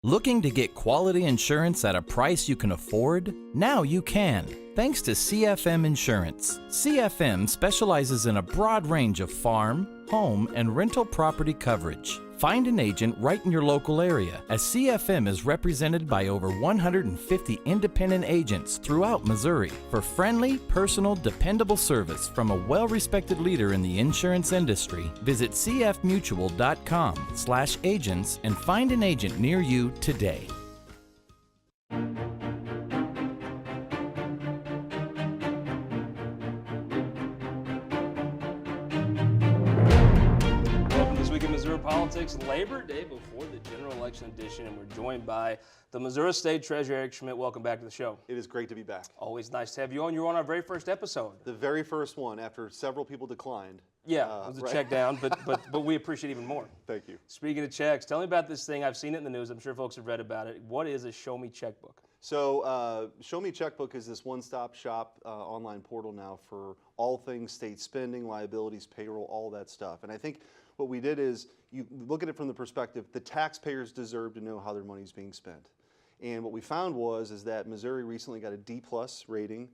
Looking to get quality insurance at a price you can afford? Now you can, thanks to CFM Insurance. CFM specializes in a broad range of farm, home, and rental property coverage. Find an agent right in your local area, as CFM is represented by over 150 independent agents throughout Missouri. For friendly, personal, dependable service from a well-respected leader in the insurance industry, visit cfmutual.com/agents and find an agent near you today. Politics, Labor Day before the general election edition, and we're joined by the Missouri State Treasurer, Eric Schmidt. Welcome back to the show. It is great to be back. Always nice to have you on. You were on our very first episode. The very first one, after several people declined. Yeah, it was a check down, but we appreciate even more. Thank you. Speaking of checks, tell me about this thing. I've seen it in the news. I'm sure folks have read about it. What is a Show Me Checkbook? So Show Me Checkbook is this one-stop shop online portal now for all things state spending, liabilities, payroll, all that stuff. And I think what we did is you look at it from the perspective, the taxpayers deserve to know how their money is being spent. And what we found is that Missouri recently got a D+ rating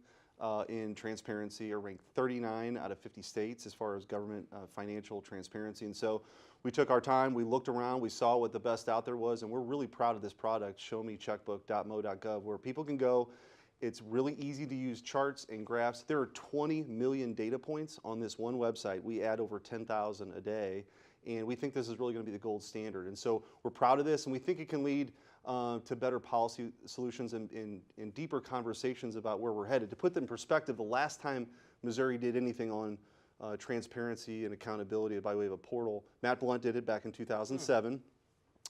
in transparency, or ranked 39 out of 50 states as far as government financial transparency. And so we took our time, we looked around, we saw what the best out there was, and we're really proud of this product, showmecheckbook.mo.gov, where people can go. It's really easy to use charts and graphs. There are 20 million data points on this one website. We add over 10,000 a day, and we think this is really going to be the gold standard. And so we're proud of this, and we think it can lead to better policy solutions and deeper conversations about where we're headed. To put that in perspective, the last time Missouri did anything on transparency and accountability by way of a portal, Matt Blunt did it back in 2007.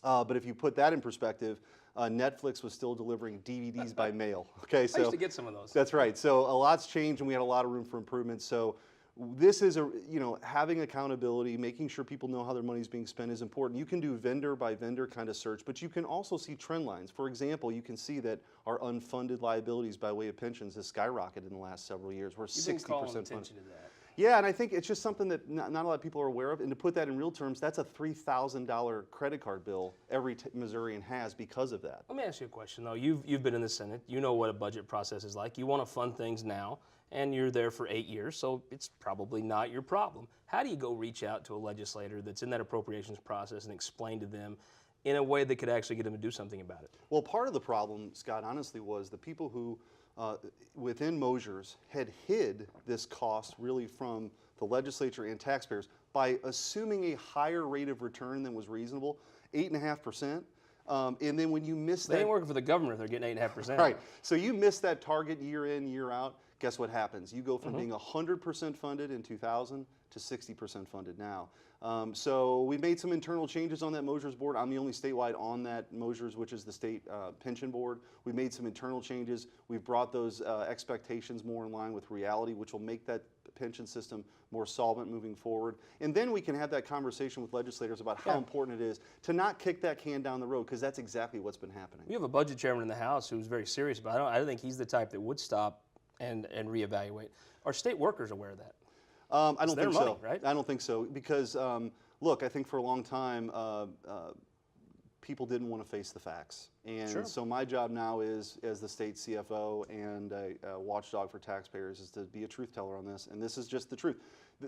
But if you put that in perspective, Netflix was still delivering DVDs by mail. Okay, so I used to get some of those. That's right. So a lot's changed, and we had a lot of room for improvement. So this is having accountability, making sure people know how their money is being spent is important. You can do vendor by vendor kind of search, but you can also see trend lines. For example, you can see that our unfunded liabilities by way of pensions has skyrocketed in the last several years. We're 60% You've been calling funded. attention to that. Yeah, and I think it's just something that not a lot of people are aware of. And to put that in real terms, that's a $3,000 credit card bill every Missourian has because of that. Let me ask you a question, though. You've been in the Senate. You know what a budget process is like. You want to fund things now, and you're there for 8 years, so it's probably not your problem. How do you go reach out to a legislator that's in that appropriations process and explain to them in a way that could actually get them to do something about it? Well, part of the problem, Scott, honestly, was the people who within Mosers had hid this cost really from the legislature and taxpayers by assuming a higher rate of return than was reasonable, 8.5%. And then when you miss that, they ain't working for the government if they're getting 8.5%. Right. So you miss that target year in, year out. Guess what happens? You go from being 100% funded in 2000 to 60% funded now. So we made some internal changes on that Mosers board. I'm the only statewide on that Mosers, which is the state pension board. We made some internal changes. We've brought those expectations more in line with reality, which will make that pension system more solvent moving forward. And then we can have that conversation with legislators about how important it is to not kick that can down the road, because that's exactly what's been happening. We have a budget chairman in the House who's very serious about it. I don't think he's the type that would stop and reevaluate. Are state workers aware of that? I don't think so. Right? I don't think so, because look, I think for a long time people didn't want to face the facts, and so my job now is, as the state CFO and a watchdog for taxpayers, is to be a truth teller on this, and this is just the truth.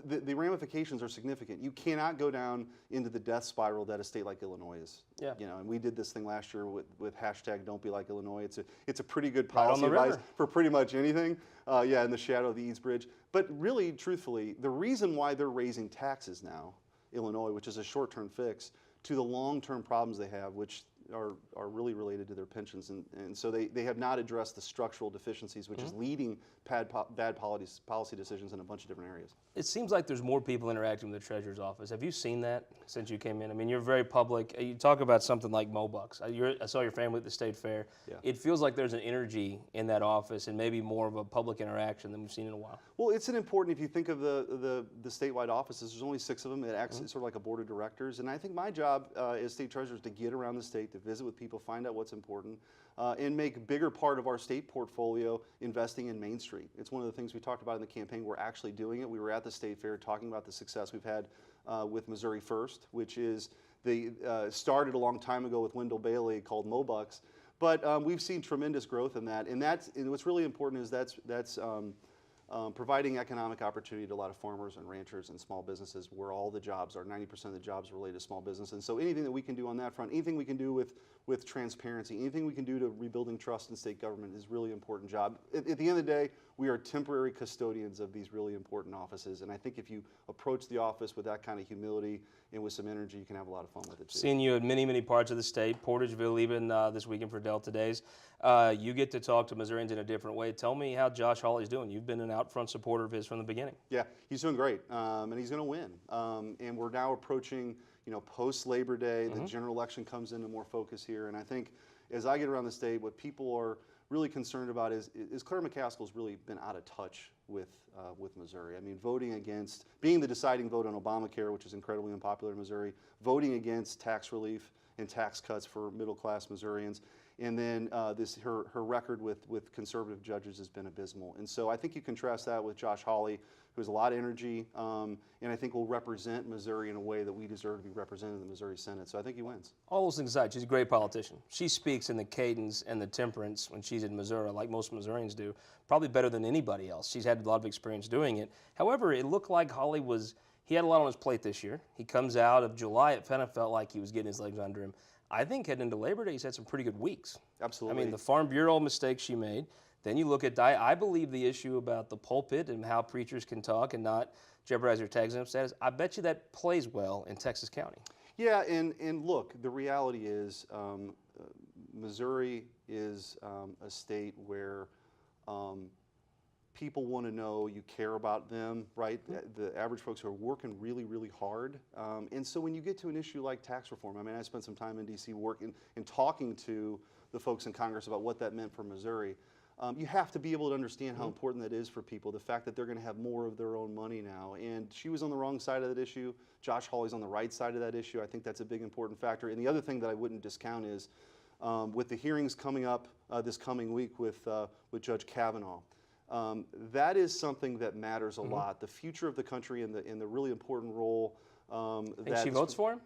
The ramifications are significant. You cannot go down into the death spiral that a state like Illinois is. Yeah. And we did this thing last year with hashtag Don't Be Like Illinois. It's a pretty good policy advice for pretty much anything. In the shadow of the Eads Bridge. But really, truthfully, the reason why they're raising taxes now, Illinois, which is a short-term fix, to the long-term problems they have, which are really related to their pensions, and so they have not addressed the structural deficiencies, which is leading bad policy decisions in a bunch of different areas. It seems like there's more people interacting with the Treasurer's office. Have you seen that since you came in? I mean, you're very public. You talk about something like Mobucks. I saw your family at the State Fair. Yeah. It feels like there's an energy in that office and maybe more of a public interaction than we've seen in a while. Well, it's an important, if you think of the statewide offices, there's only 6 of them. It acts sort of like a board of directors, and I think my job as state treasurer is to get around the state, to visit with people, find out what's important, and make a bigger part of our state portfolio investing in Main Street. It's one of the things we talked about in the campaign. We're actually doing it. We were at the State Fair talking about the success we've had with Missouri First, which is They started a long time ago with Wendell Bailey called Mobucks, but we've seen tremendous growth in that. And what's really important is that's providing economic opportunity to a lot of farmers and ranchers and small businesses where all the jobs are, 90% of the jobs are related to small business. And so anything that we can do on that front, anything we can do with transparency, anything we can do to rebuilding trust in state government is really important job. At the end of the day, we are temporary custodians of these really important offices. And I think if you approach the office with that kind of humility and with some energy, you can have a lot of fun with it too. Seeing you in many, many parts of the state, Portageville even this weekend for Delta Days. You get to talk to Missourians in a different way. Tell me how Josh Hawley's doing. You've been an out front supporter of his from the beginning. Yeah, he's doing great, and he's going to win. And we're now approaching, post Labor Day. The general election comes into more focus here, and I think as I get around the state, what people are really concerned about is Claire McCaskill's really been out of touch with Missouri. I mean, voting against, being the deciding vote on Obamacare, which is incredibly unpopular in Missouri, voting against tax relief and tax cuts for middle-class Missourians. And then her record with conservative judges has been abysmal. And so I think you contrast that with Josh Hawley, who has a lot of energy, and I think will represent Missouri in a way that we deserve to be represented in the Missouri Senate. So I think he wins. All those things aside, she's a great politician. She speaks in the cadence and the temperance when she's in Missouri, like most Missourians do, probably better than anybody else. She's had a lot of experience doing it. However, it looked like he had a lot on his plate this year. He comes out of July, it kind of felt like he was getting his legs under him. I think heading into Labor Day, he's had some pretty good weeks. Absolutely. I mean, the Farm Bureau mistake she made. Then you look at, I believe the issue about the pulpit and how preachers can talk and not jeopardize their tax exempt status, I bet you that plays well in Texas County. Yeah, and look, the reality is Missouri is a state where people want to know you care about them, right? The average folks who are working really, really hard. And so when you get to an issue like tax reform, I mean, I spent some time in D.C. working and talking to the folks in Congress about what that meant for Missouri. You have to be able to understand how important that is for people, the fact that they're going to have more of their own money now. And she was on the wrong side of that issue. Josh Hawley's on the right side of that issue. I think that's a big important factor. And the other thing that I wouldn't discount is with the hearings coming up this coming week with Judge Kavanaugh, that is something that matters a lot. The future of the country and the really important role. Think she votes for him?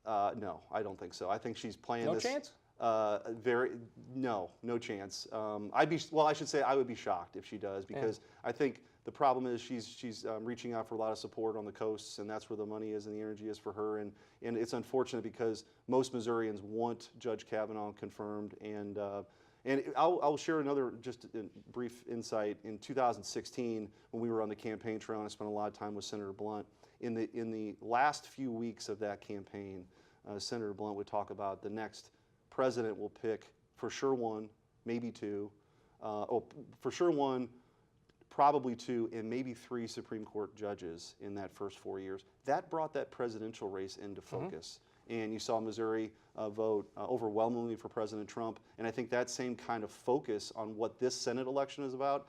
No, I don't think so. I think she's playing No this. chance? No chance. I should say I would be shocked if she does, because I think the problem is she's reaching out for a lot of support on the coasts, and that's where the money is and the energy is for her. And it's unfortunate because most Missourians want Judge Kavanaugh confirmed. And I'll share another just brief insight. In 2016, when we were on the campaign trail, and I spent a lot of time with Senator Blunt, in the last few weeks of that campaign, Senator Blunt would talk about the next president will pick for sure one, maybe two, for sure one, probably two, and maybe three Supreme Court judges in that first 4 years. That brought that presidential race into focus. And you saw Missouri vote overwhelmingly for President Trump. And I think that same kind of focus on what this Senate election is about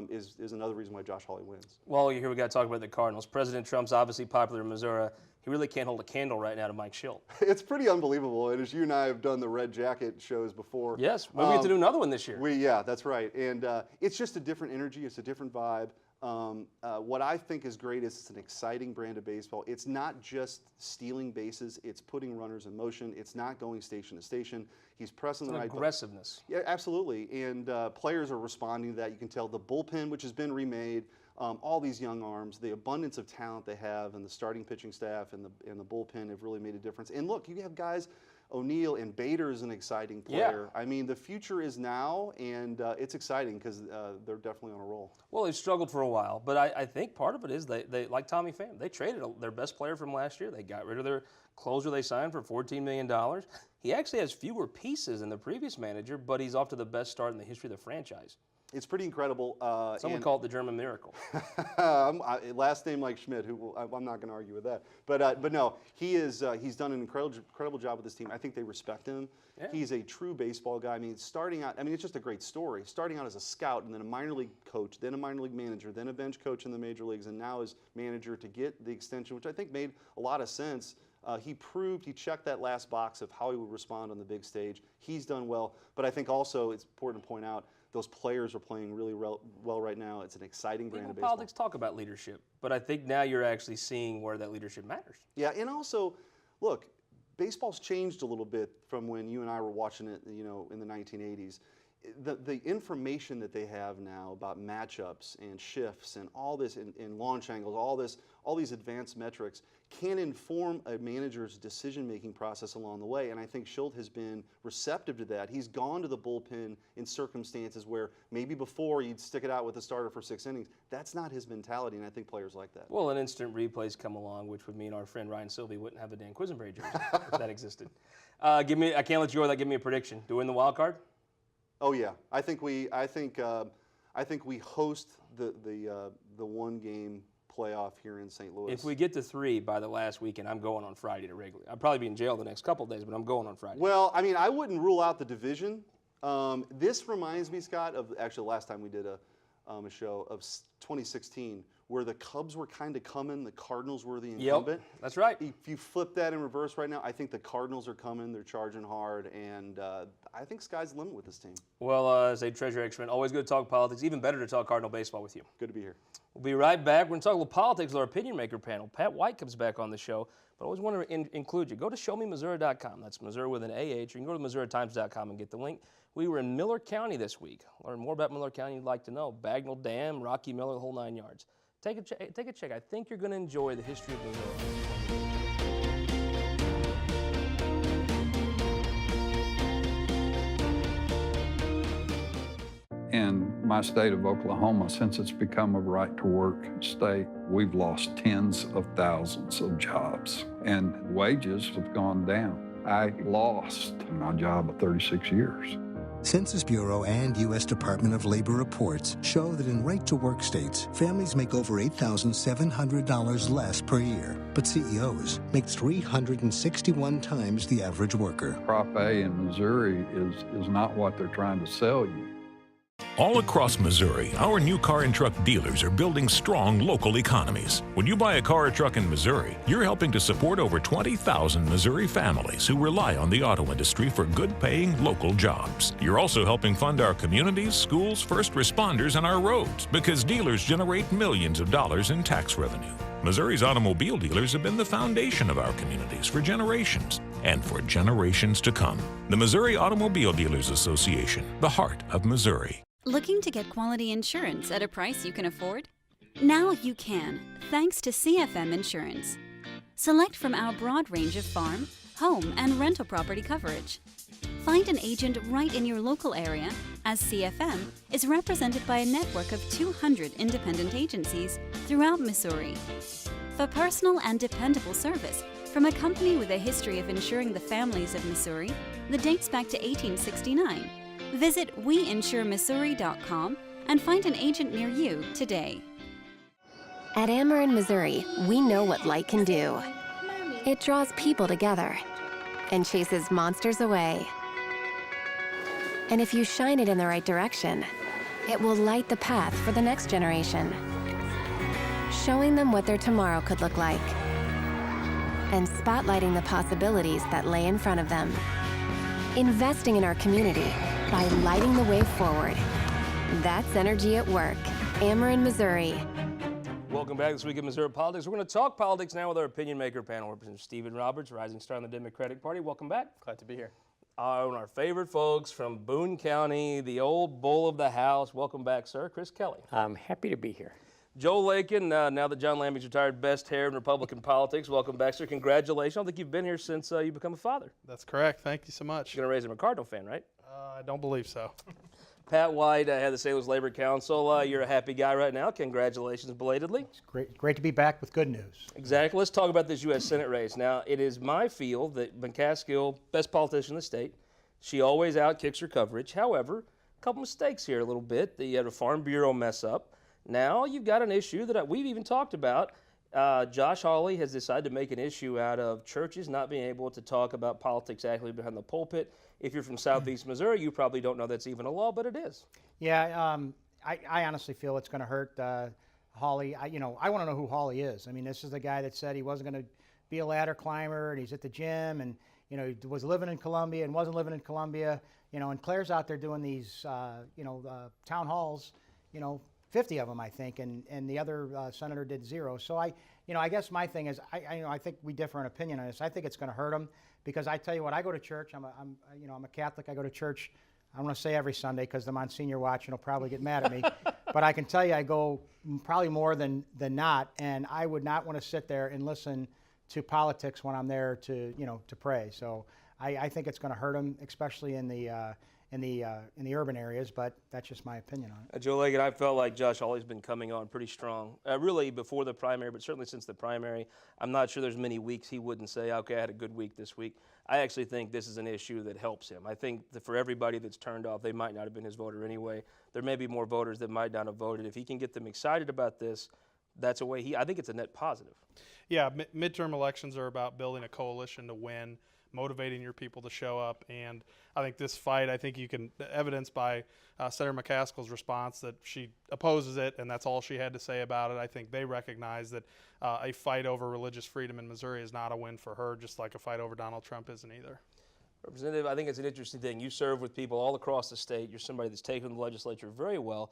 is another reason why Josh Hawley wins. Well, here we got to talk about the Cardinals. President Trump's obviously popular in Missouri. He really can't hold a candle right now to Mike Schilt. It's pretty unbelievable. And as you and I have done the Red Jacket shows before. Yes, maybe we get to do another one this year. Yeah, that's right. And it's just a different energy. It's a different vibe. What I think is great is it's an exciting brand of baseball. It's not just stealing bases. It's putting runners in motion. It's not going station to station. He's pressing the right button. Aggressiveness. Yeah, absolutely. And players are responding to that. You can tell the bullpen, which has been remade, all these young arms, the abundance of talent they have, and the starting pitching staff and the bullpen have really made a difference. And look, you have guys. O'Neill and Bader is an exciting player. Yeah. I mean, the future is now, and it's exciting because they're definitely on a roll. Well, they've struggled for a while, but I think part of it is they like Tommy Pham. They traded their best player from last year. They got rid of their closer they signed for $14 million. He actually has fewer pieces than the previous manager, but he's off to the best start in the history of the franchise. It's pretty incredible. Someone call it the German miracle. Last name like Schmidt, who I'm not going to argue with that. But no, he's done an incredible job with this team. I think they respect him. Yeah. He's a true baseball guy. I mean, starting out, it's just a great story. Starting out as a scout and then a minor league coach, then a minor league manager, then a bench coach in the major leagues, and now as manager to get the extension, which I think made a lot of sense. He checked that last box of how he would respond on the big stage. He's done well, but I think also it's important to point out those players are playing really well right now. It's an exciting brand of baseball. Politics talk about leadership, but I think now you're actually seeing where that leadership matters. Yeah, and also, look, baseball's changed a little bit from when you and I were watching it, you know, in the 1980s. The information that they have now about matchups and shifts and all this, and launch angles, all these advanced metrics can inform a manager's decision-making process along the way. And I think Shildt has been receptive to that. He's gone to the bullpen in circumstances where maybe before you'd stick it out with the starter for 6 innings. That's not his mentality, and I think players like that. Well, an instant replays come along, which would mean our friend Ryan Sylvie wouldn't have a Dan Quisenberry jersey if that existed. I can't let you go without giving me a prediction. Do we win the wild card? Oh yeah, I think we host the one game playoff here in St. Louis. If we get to 3 by the last weekend, I'm going on Friday to Wrigley. I'll probably be in jail the next couple of days, but I'm going on Friday. Well, I mean, I wouldn't rule out the division. This reminds me, Scott, of actually last time we did a show of 2016, where the Cubs were kind of coming, the Cardinals were the incumbent. Yep, that's right. If you flip that in reverse right now, I think the Cardinals are coming, they're charging hard, and I think sky's the limit with this team. Well, as a Treasurer Extra, always good to talk politics, even better to talk Cardinal baseball with you. Good to be here. We'll be right back. We're going to talk a little politics with our opinion maker panel. Pat White comes back on the show, but I always want to include you. Go to showmemissouri.com. That's Missouri with an AH, or you can go to MissouriTimes.com and get the link. We were in Miller County this week. Learn more about Miller County you'd like to know. Bagnell Dam, Rocky Miller, the whole 9 yards. Take a check. I think you're going to enjoy the history of Missouri. In my state of Oklahoma, since it's become a right-to-work state, we've lost tens of thousands of jobs, and wages have gone down. I lost my job of 36 years. Census Bureau and U.S. Department of Labor reports show that in right-to-work states, families make over $8,700 less per year, but CEOs make 361 times the average worker. Prop A in Missouri is not what they're trying to sell you. All across Missouri, our new car and truck dealers are building strong local economies. When you buy a car or truck in Missouri, you're helping to support over 20,000 Missouri families who rely on the auto industry for good-paying local jobs. You're also helping fund our communities, schools, first responders, and our roads, because dealers generate millions of dollars in tax revenue. Missouri's automobile dealers have been the foundation of our communities for generations and for generations to come. The Missouri Automobile Dealers Association, the heart of Missouri. Looking to get quality insurance at a price you can afford? Now you can, thanks to CFM Insurance. Select from our broad range of farm, home, and rental property coverage. Find an agent right in your local area, as CFM is represented by a network of 200 independent agencies throughout Missouri. For personal and dependable service from a company with a history of insuring the families of Missouri that dates back to 1869, visit WeInsureMissouri.com and find an agent near you today. At Ameren, Missouri, we know what light can do. It draws people together and chases monsters away. And if you shine it in the right direction, it will light the path for the next generation, showing them what their tomorrow could look like, and spotlighting the possibilities that lay in front of them. Investing in our community by lighting the way forward. That's energy at work. Ameren, Missouri. Welcome back this week in Missouri Politics. We're going to talk politics now with our opinion maker panel. Representative Stephen Roberts, rising star in the Democratic Party. Welcome back. Glad to be here. Our favorite folks from Boone County, the old bull of the house. Welcome back, sir. Chris Kelly. I'm happy to be here. Joel Lakin, now that John Lambie's retired, best hair in Republican politics. Welcome back, sir. Congratulations. I don't think you've been here since you become a father. That's correct. Thank you so much. You're going to raise him a Cardinal fan, right? I don't believe so. Pat White, head of the St. Louis Labor Council. You're a happy guy right now. Congratulations belatedly. It's great to be back with good news. Exactly. Let's talk about this U.S. Senate race. Now, it is my feel that McCaskill, best politician in the state, she always outkicks her coverage. However, a couple mistakes here a little bit. The Farm Bureau mess up. Now you've got an issue that we've even talked about. Josh Hawley has decided to make an issue out of churches not being able to talk about politics actually behind the pulpit. If you're from Southeast Missouri, you probably don't know that's even a law, but it is. Yeah, I honestly feel it's going to hurt Hawley. I want to know who Hawley is. I mean, this is the guy that said he wasn't going to be a ladder climber, and he's at the gym, and he was living in Columbia and wasn't living in Columbia. And Claire's out there doing these, town halls, 50 of them, I think, and the other senator did 0. So I guess my thing is, I think we differ in opinion on this. I think it's going to hurt him because I tell you what, I go to church. I'm a Catholic. I go to church. I don't want to say every Sunday because the Monsignor watching will probably get mad at me. But I can tell you I go probably more than not, and I would not want to sit there and listen to politics when I'm there to pray. So I think it's going to hurt them, especially in the urban areas. But that's just my opinion on it. Joe Leggett, I felt like Josh Hawley's been coming on pretty strong, really before the primary, but certainly since the primary. I'm not sure there's many weeks he wouldn't say, okay, I had a good week this week. I actually think this is an issue that helps him. I think that for everybody that's turned off, they might not have been his voter anyway. There may be more voters that might not have voted. If he can get them excited about this, that's a way I think it's a net positive. Yeah, midterm elections are about building a coalition to win, motivating your people to show up. And I think this fight, I think you can evidence by Senator McCaskill's response that she opposes it, and that's all she had to say about it. I think they recognize that a fight over religious freedom in Missouri is not a win for her, just like a fight over Donald Trump isn't either. Representative, I think it's an interesting thing. You serve with people all across the state. You're somebody that's taken the legislature very well.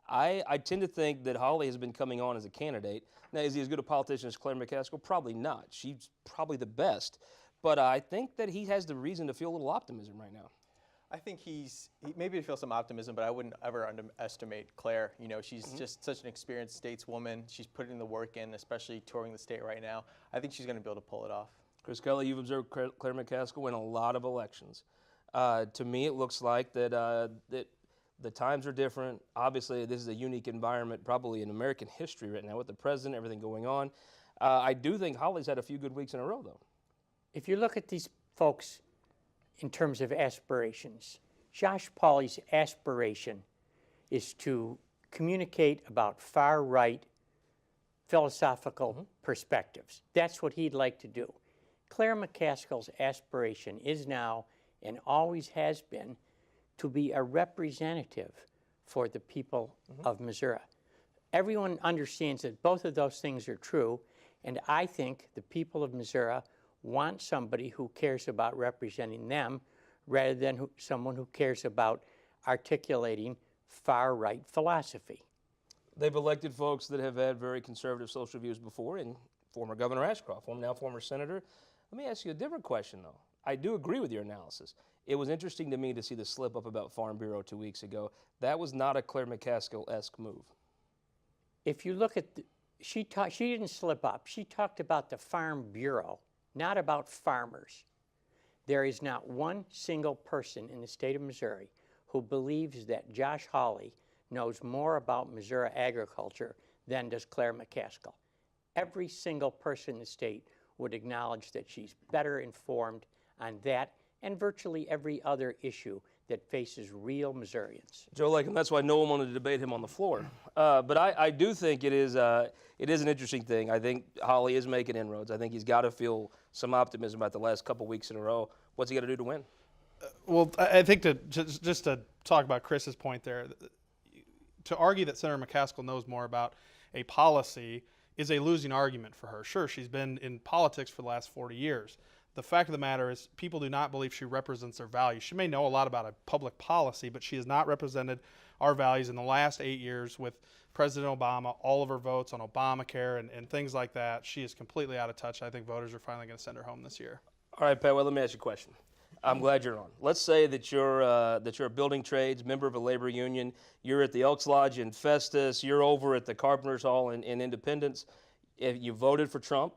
I tend to think that Hawley has been coming on as a candidate. Now, is he as good a politician as Claire McCaskill? Probably not. She's probably the best. But I think that he has the reason to feel a little optimism right now. I think he maybe feels some optimism, but I wouldn't ever underestimate Claire. You know, she's just such an experienced stateswoman. She's putting the work in, especially touring the state right now. I think she's going to be able to pull it off. Chris Kelly, you've observed Claire McCaskill win a lot of elections. To me, it looks like that the times are different. Obviously, this is a unique environment, probably in American history right now with the president, everything going on. I do think Hawley's had a few good weeks in a row, though. If you look at these folks in terms of aspirations, Josh Hawley's aspiration is to communicate about far-right philosophical perspectives. That's what he'd like to do. Claire McCaskill's aspiration is now, and always has been, to be a representative for the people of Missouri. Everyone understands that both of those things are true, and I think the people of Missouri want somebody who cares about representing them rather than someone who cares about articulating far-right philosophy. They've elected folks that have had very conservative social views before, and former Governor Ashcroft, now former senator. Let me ask you a different question, though. I do agree with your analysis. It was interesting to me to see the slip up about Farm Bureau 2 weeks ago. That was not a Claire McCaskill-esque move. If you look at, she didn't slip up. She talked about the Farm Bureau, not about farmers. There is not one single person in the state of Missouri who believes that Josh Hawley knows more about Missouri agriculture than does Claire McCaskill. Every single person in the state would acknowledge that she's better informed on that and virtually every other issue that faces real Missourians. Joe Lake, and that's why no one wanted to debate him on the floor. But I do think it is an interesting thing. I think Hawley is making inroads. I think he's got to feel some optimism about the last couple weeks in a row. What's he got to do to win? Well, I think just to talk about Chris's point there, to argue that Senator McCaskill knows more about a policy is a losing argument for her. Sure, she's been in politics for the last 40 years. The fact of the matter is people do not believe she represents their values. She may know a lot about a public policy, but she has not represented our values in the last 8 years with President Obama, all of her votes on Obamacare and things like that. She is completely out of touch. I think voters are finally going to send her home this year. All right, Pat, well, let me ask you a question. I'm glad you're on. Let's say that you're a building trades, member of a labor union. You're at the Elks Lodge in Festus. You're over at the Carpenters Hall in Independence. If you voted for Trump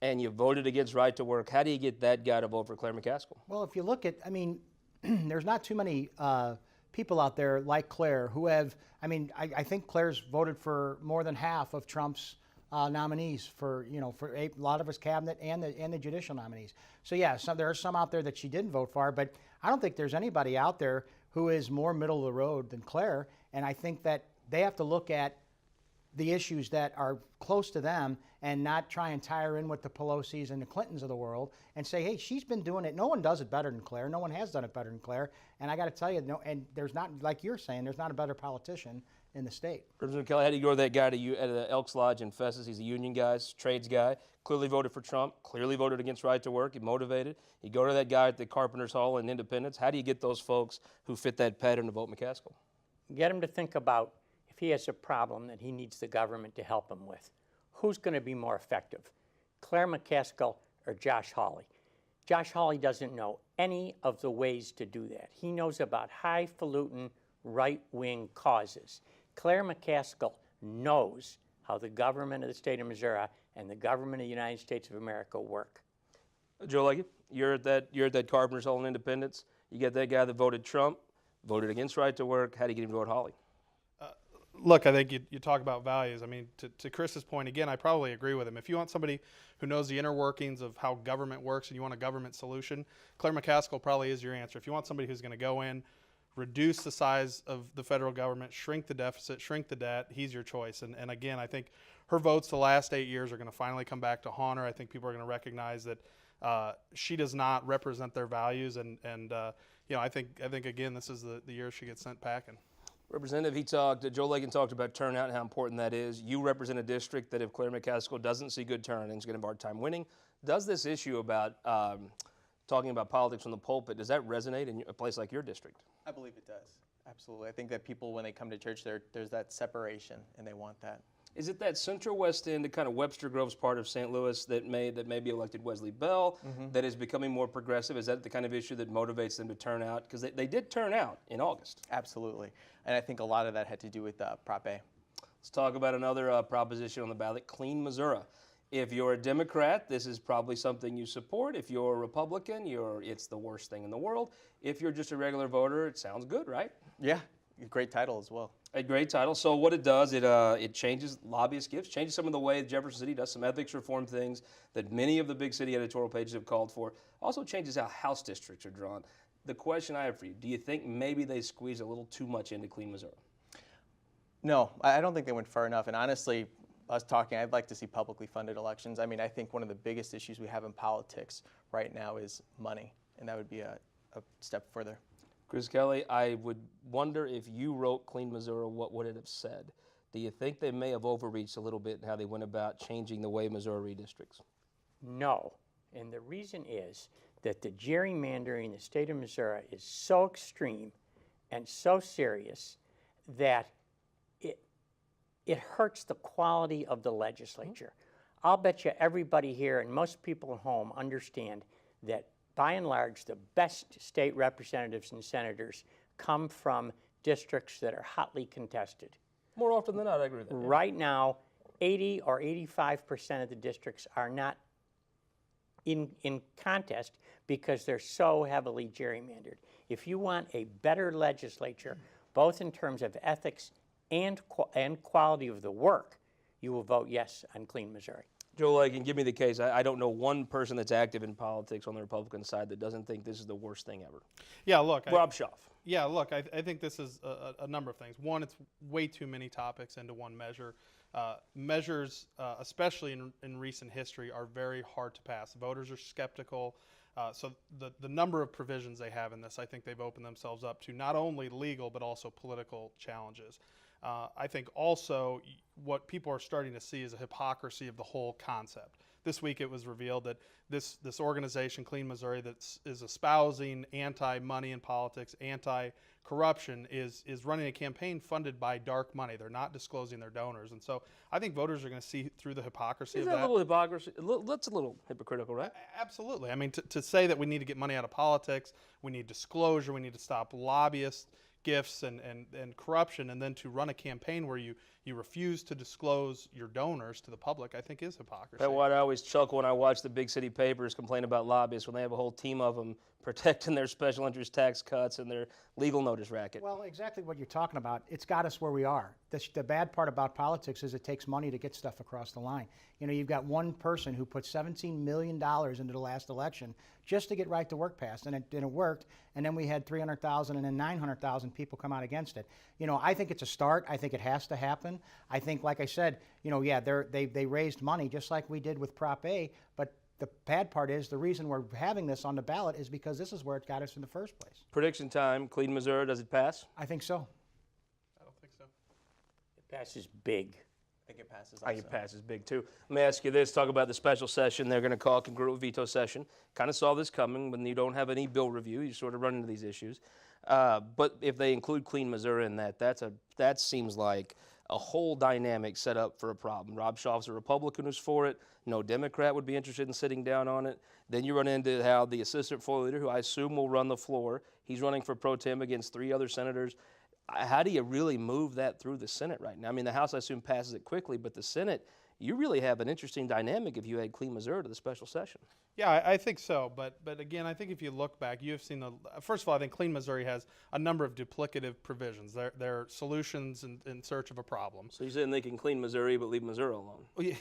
and you voted against right to work, how do you get that guy to vote for Claire McCaskill? Well, if you look at, there's not too many people out there like Claire who have, I think Claire's voted for more than half of Trump's nominees for a lot of his cabinet and the judicial nominees. So yeah, there are some out there that she didn't vote for, but I don't think there's anybody out there who is more middle of the road than Claire. And I think that they have to look at the issues that are close to them and not try and tie her in with the Pelosi's and the Clintons of the world and say, hey, she's been doing it. No one does it better than Claire. No one has done it better than Claire. And I got to tell you, and there's not, like you're saying, there's not a better politician in the state. Representative Kelly, how do you go to that guy at the Elks Lodge in Festus? He's a union guy, trades guy, clearly voted for Trump, clearly voted against right to work, he motivated. You go to that guy at the Carpenters Hall in Independence. How do you get those folks who fit that pattern to vote McCaskill? Get him to think about if he has a problem that he needs the government to help him with. Who's going to be more effective, Claire McCaskill or Josh Hawley? Josh Hawley doesn't know any of the ways to do that. He knows about highfalutin right-wing causes. Claire McCaskill knows how the government of the state of Missouri and the government of the United States of America work. Joe Leggett, you're at that Carpenter's Hall in Independence. You get that guy that voted Trump, voted against right to work. How do you get him to vote Hawley? Look, I think you talk about values. I mean, to Chris's point, again, I probably agree with him. If you want somebody who knows the inner workings of how government works and you want a government solution, Claire McCaskill probably is your answer. If you want somebody who's going to go in, reduce the size of the federal government, shrink the deficit, shrink the debt, he's your choice. And again, I think her votes the last 8 years are going to finally come back to haunt her. I think people are going to recognize that she does not represent their values. And I think again, this is the year she gets sent packing. Representative, Joe Leggett talked about turnout and how important that is. You represent a district that if Claire McCaskill doesn't see good turnout, is going to have a hard time winning. Does this issue about talking about politics from the pulpit, does that resonate in a place like your district? I believe it does. Absolutely. I think that people, when they come to church, there's that separation, and they want that. Is it that Central West End, the kind of Webster Groves part of St. Louis that maybe elected Wesley Bell, that is becoming more progressive? Is that the kind of issue that motivates them to turn out? Because they did turn out in August. Absolutely. And I think a lot of that had to do with Prop A. Let's talk about another proposition on the ballot, Clean Missouri. If you're a Democrat, this is probably something you support. If you're a Republican, it's the worst thing in the world. If you're just a regular voter, it sounds good, right? Yeah, a great title as well. A great title. So what it does, it changes lobbyist gifts, changes some of the way Jefferson City does some ethics reform things that many of the big city editorial pages have called for. Also changes how House districts are drawn. The question I have for you, do you think maybe they squeezed a little too much into Clean Missouri? No, I don't think they went far enough. And honestly, us talking, I'd like to see publicly funded elections. I mean, I think one of the biggest issues we have in politics right now is money, and that would be a step further. Chris Kelly, I would wonder if you wrote Clean Missouri, what would it have said? Do you think they may have overreached a little bit in how they went about changing the way Missouri redistricts? No, and the reason is that the gerrymandering in the state of Missouri is so extreme and so serious that it hurts the quality of the legislature. I'll bet you everybody here and most people at home understand that by and large the best state representatives and senators come from districts that are hotly contested. More often than not, I agree with that. Yeah. Right now, 80 or 85% of the districts are not in contest because they're so heavily gerrymandered. If you want a better legislature, both in terms of ethics and quality of the work, you will vote yes on Clean Missouri. Joe Leggett, give me the case. I don't know one person that's active in politics on the Republican side that doesn't think this is the worst thing ever. Yeah, look. Rob Schaaf. Yeah, look, I think this is a number of things. One, it's way too many topics into one measure. Measures, especially in recent history, are very hard to pass. Voters are skeptical. So the number of provisions they have in this, I think they've opened themselves up to not only legal but also political challenges. I think also what people are starting to see is a hypocrisy of the whole concept. This week it was revealed that this organization, Clean Missouri, that is espousing anti-money in politics, anti-corruption, is running a campaign funded by dark money. They're not disclosing their donors. And so I think voters are going to see through the hypocrisy of that. Is that a little hypocrisy? That's a little hypocritical, right? Absolutely. I mean, to say that we need to get money out of politics, we need disclosure, we need to stop lobbyists, gifts and corruption, and then to run a campaign where you refuse to disclose your donors to the public, I think is hypocrisy. That's why I always chuckle when I watch the big city papers complain about lobbyists when they have a whole team of them protecting their special interest tax cuts and their legal notice racket. Well, exactly what you're talking about. It's got us where we are. The bad part about politics is it takes money to get stuff across the line. You know, you've got one person who put $17 million into the last election just to get right to work passed, and it worked. And then we had 300,000 and then 900,000 people come out against it. You know, I think it's a start. I think it has to happen. I think, like I said, you know, yeah, they raised money just like we did with Prop A, but the bad part is the reason we're having this on the ballot is because this is where it got us in the first place. Prediction time, Clean Missouri, does it pass? I think so. I don't think so. It passes big. think it passes. I think it passes big too. Let me ask you this, talk about the special session they're going to call congruent with veto session. Kind of saw this coming when you don't have any bill review, you sort of run into these issues. But if they include Clean Missouri in that seems like a whole dynamic set up for a problem. Rob Schaaf's a Republican who's for it. No Democrat would be interested in sitting down on it. Then you run into how the assistant floor leader, who I assume will run the floor, he's running for pro tem against 3 other senators. How do you really move that through the Senate right now? I mean, the House, I assume, passes it quickly, but the Senate, you really have an interesting dynamic if you add Clean Missouri to the special session. Yeah, I think so. But again, I think if you look back, you have seen first of all, I think Clean Missouri has a number of duplicative provisions. They're solutions in search of a problem. So you're saying they can clean Missouri but leave Missouri alone? Well, yeah,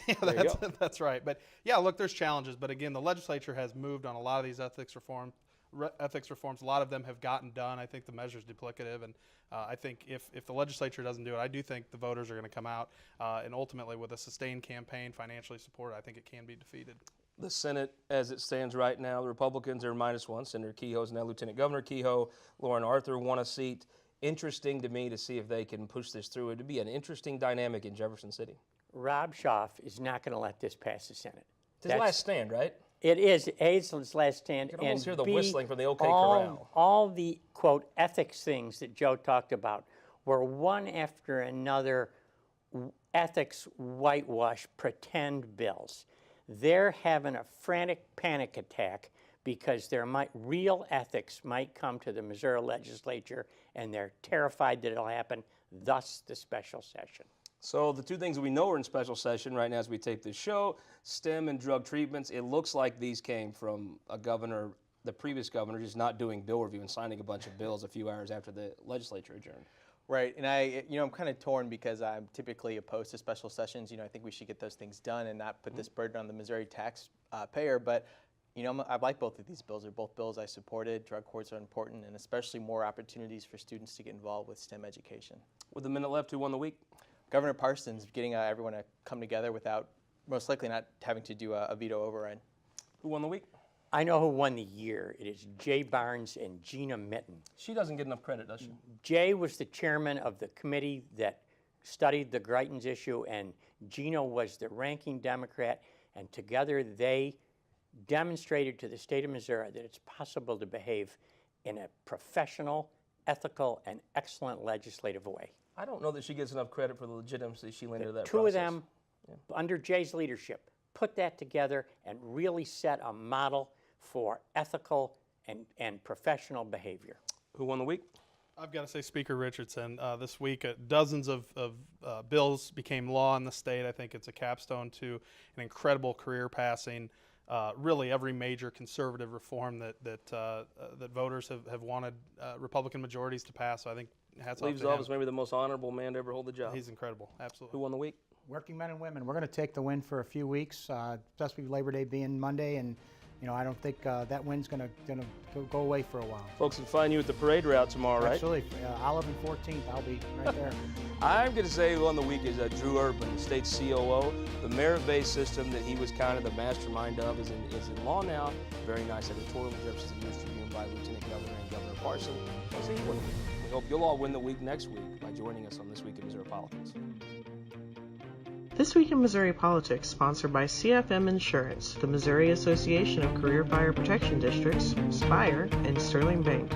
that's right. But yeah, look, there's challenges. But again, the legislature has moved on a lot of these ethics reforms. A lot of them have gotten done. I think the measure's duplicative, and I think if the legislature doesn't do it, I do think the voters are going to come out and ultimately, with a sustained campaign, financially supported, I think it can be defeated. The Senate, as it stands right now, the Republicans are -1. Senator Kehoe's now Lieutenant Governor Kehoe. Lauren Arthur won a seat. Interesting to me to see if they can push this through. It would be an interesting dynamic in Jefferson City. Rob Schaaf is not going to let this pass the Senate. It's his last stand, right? It is his last stand. You can almost hear the B, whistling from the OK Corral. All the, quote, ethics things that Joe talked about were one after another ethics whitewash pretend bills. They're having a frantic panic attack because real ethics might come to the Missouri legislature, and they're terrified that it'll happen, thus the special session. So the 2 things we know are in special session right now as we tape this show, STEM and drug treatments. It looks like these came from a governor, the previous governor, just not doing bill review and signing a bunch of bills a few hours after the legislature adjourned. Right, and I'm kind of torn because I'm typically opposed to special sessions. I think we should get those things done and not put this burden on the Missouri taxpayer. But I like both of these bills. They're both bills I supported. Drug courts are important, and especially more opportunities for students to get involved with STEM education. With a minute left, who won the week? Governor Parsons getting everyone to come together without most likely not having to do a veto override. Who won the week? I know who won the year. It is Jay Barnes and Gina Mitten. She doesn't get enough credit, does she? Jay was the chairman of the committee that studied the Greitens issue, and Gina was the ranking Democrat, and together they demonstrated to the state of Missouri that it's possible to behave in a professional, ethical, and excellent legislative way. I don't know that she gets enough credit for the legitimacy she lent into that Two process. of them, under Jay's leadership, put that together and really set a model for ethical and professional behavior. Who won the week? I've got to say Speaker Richardson. This week, dozens of bills became law in the state. I think it's a capstone to an incredible career passing really every major conservative reform that voters have wanted Republican majorities to pass. So I think hats off Leaves to him. office maybe the most honorable man to ever hold the job. He's incredible, absolutely. Who won the week? Working men and women. We're going to take the win for a few weeks, especially Labor Day being Monday, and I don't think that win's going to go away for a while. Folks can find you at the parade route tomorrow, right? Absolutely. Olive and 14th, I'll be right there. I'm going to say who won the week is Drew Urban, the state's COO. The merit-based system that he was kind of the mastermind of is in law now. Very nice editorial in Jefferson News Tribune by Lieutenant Governor and Governor Parson. We'll see who won the week. We hope you'll all win the week next week by joining us on This Week in Missouri Politics. This Week in Missouri Politics, sponsored by CFM Insurance, the Missouri Association of Career Fire Protection Districts, Spire, and Sterling Bank.